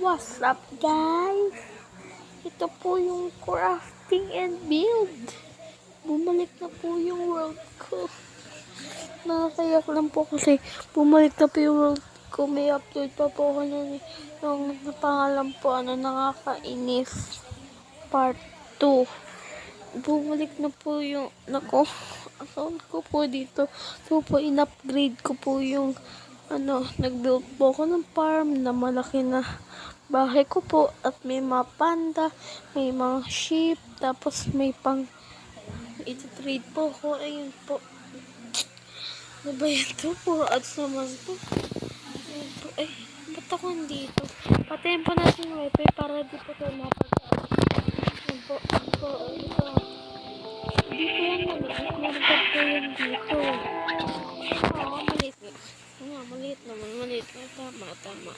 What's up, guys? Ito po yung crafting and build. Bumalik na po yung world ko. Nakakayak lang po kasi bumalik na po yung world ko. May upload pa po ako yung napangalan po, nakakainis part 2. Bumalik na po yung account ko po dito. So po, in-upgrade ko po yung nag-build po ako ng farm na malaki na bahay ko po at may mga panda, may mga sheep, tapos may pang iti-trade po ako. Ayun po. Ano ba ito po? At naman po. Ayun po. Ay, ba't ako nandito? Patayin po natin yung wifi para di po tayo mapagkaan. Ayun po. Ayun po. Ayun po. Hindi po yan maliit. Maragad po yan dito. Oo, maliit. Maliit naman. Maliit. Tama.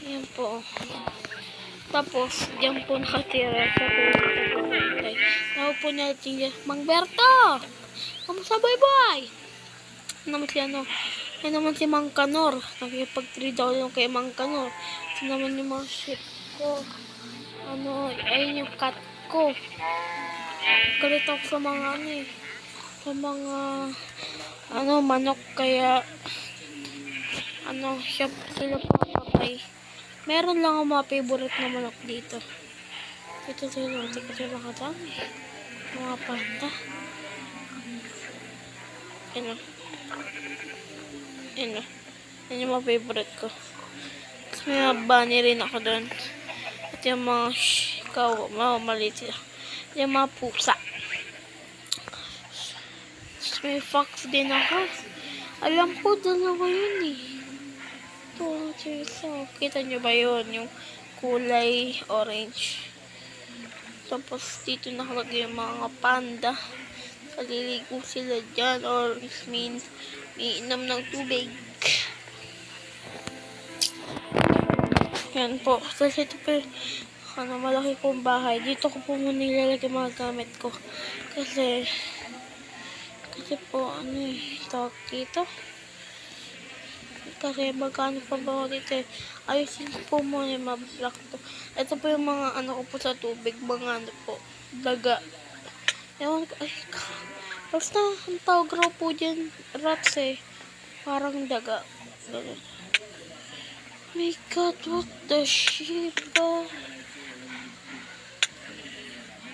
Ayan po. Tapos, diyan po nakatira sa kulay. Tawag po natin dyan, Mang Berto! Kamusta, boy? Naman si Yan naman si Mang Kanor. Nakikipag-trade ako yung kay Mang Kanor. Ito naman yung mga sheep ko. Ayun yung cat ko. Galit ako sa mga sa mga manok, kaya sila papatay. Meron lang ang mga favorite na manok dito. Ito sila, hindi kasi makadami. Mga panda. Yan yung mga favorite ko. Tapos may mga bunny rin ako doon. At yung mga mga maliit sila. Yung mga pusa. Tapos may fox din ako. Alam ko, dalawa yun eh. Kita nyo ba yun? Yung kulay orange. Tapos dito nakalagay yung mga panda. Kaliligo sila dyan, or means may inom ng tubig. Yan po. Tapos ito po malaki kong bahay. Dito ko po muna ilalagay mga gamit ko. Kasi po tawag dito. Kasi magkano pa ba dito ayusin po muna yung mablock to. Ito po yung mga ko po sa tubig, mga daga. Ewan ko, basta ang tawag raw po dyan, rats parang daga. Ganun. My God, what the shit ba?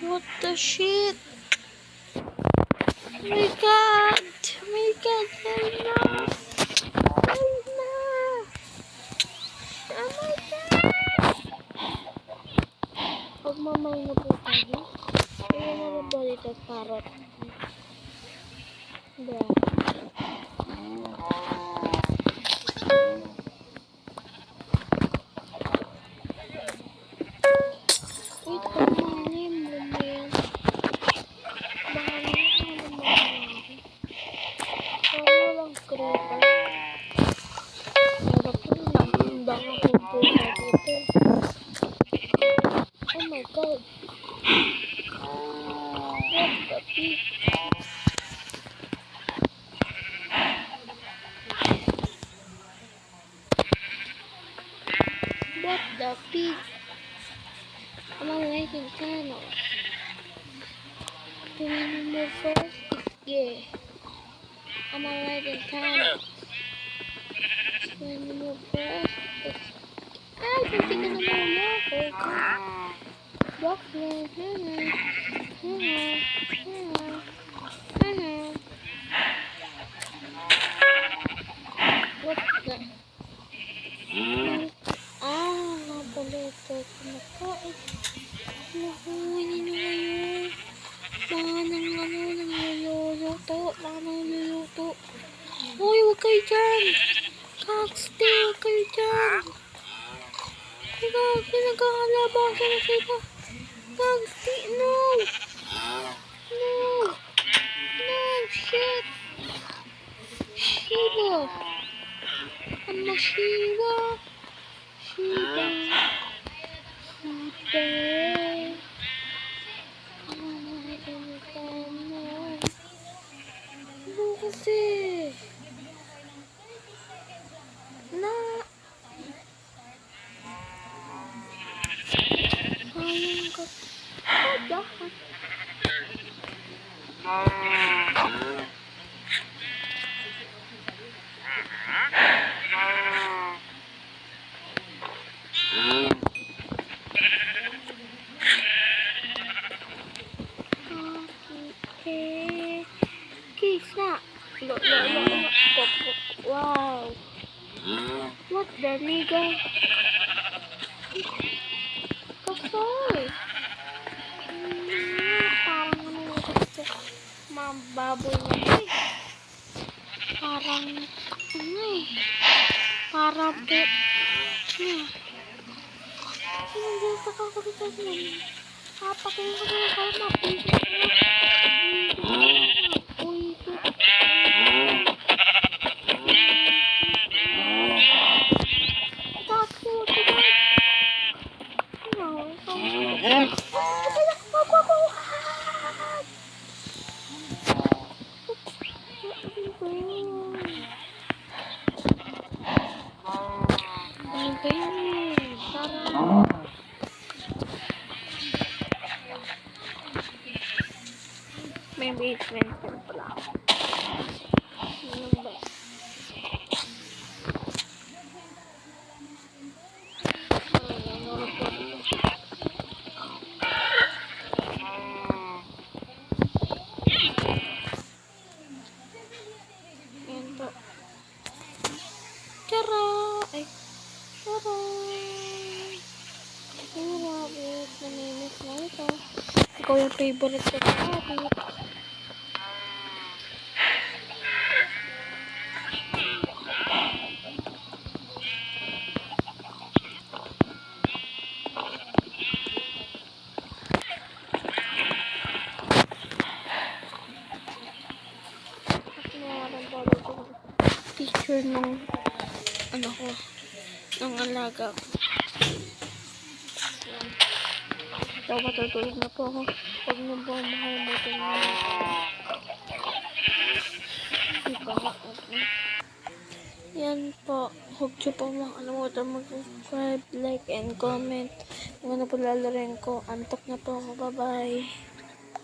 What the shit? My God, hello. Pagmamay na po tayo. Kaya naman ba dito parrot? Diba? Wait, pagmalim mo ba yan? Baka naman walang creeper. Wala po nakundang ako po sa dito. Oh my God. What the pig? What the pig? Am I making channels? Do we move first? Yeah. Am I making channels? When you move first, ay, pwede ka na muna. Block me. What the? Nabalito. Kumakain. Nakuhin nyo ngayon. Mga nangluluto. Uy, huwag kayo dyan. Kaksti, huwag kayo dyan. Pinagkakalabasan na sila. Kaksti, no. Shit. Shiba. Shiba. Kasi. dahan. Oh, dahan. Okay. Kisa. Wow. What the liga? Kasoy. Parang ano yung gusto. Mababoy na eh. Parang, ano eh. Parang po. Hindi sa kakalitan yan. Papakin ko na kayo mapigil. Uy, ito. Tapo, ito. No, ito. Ano ba yun? Parang... May basement yan pala ako. Ano ba? Ayan po. Tara! Ay! Tara! Ay, rabbit. Namimis na ito. Ikaw yung favorite ko sa rabbit. Picture nung ano ko, ng alaga ko. So, matutulog na po ako. Huwag mo po makalimutan mo. Yan po. Huwag nyo po makalimutan mag-subscribe, like, and comment. Kung ano po lalarin ko. Antok na po ako. Bye-bye.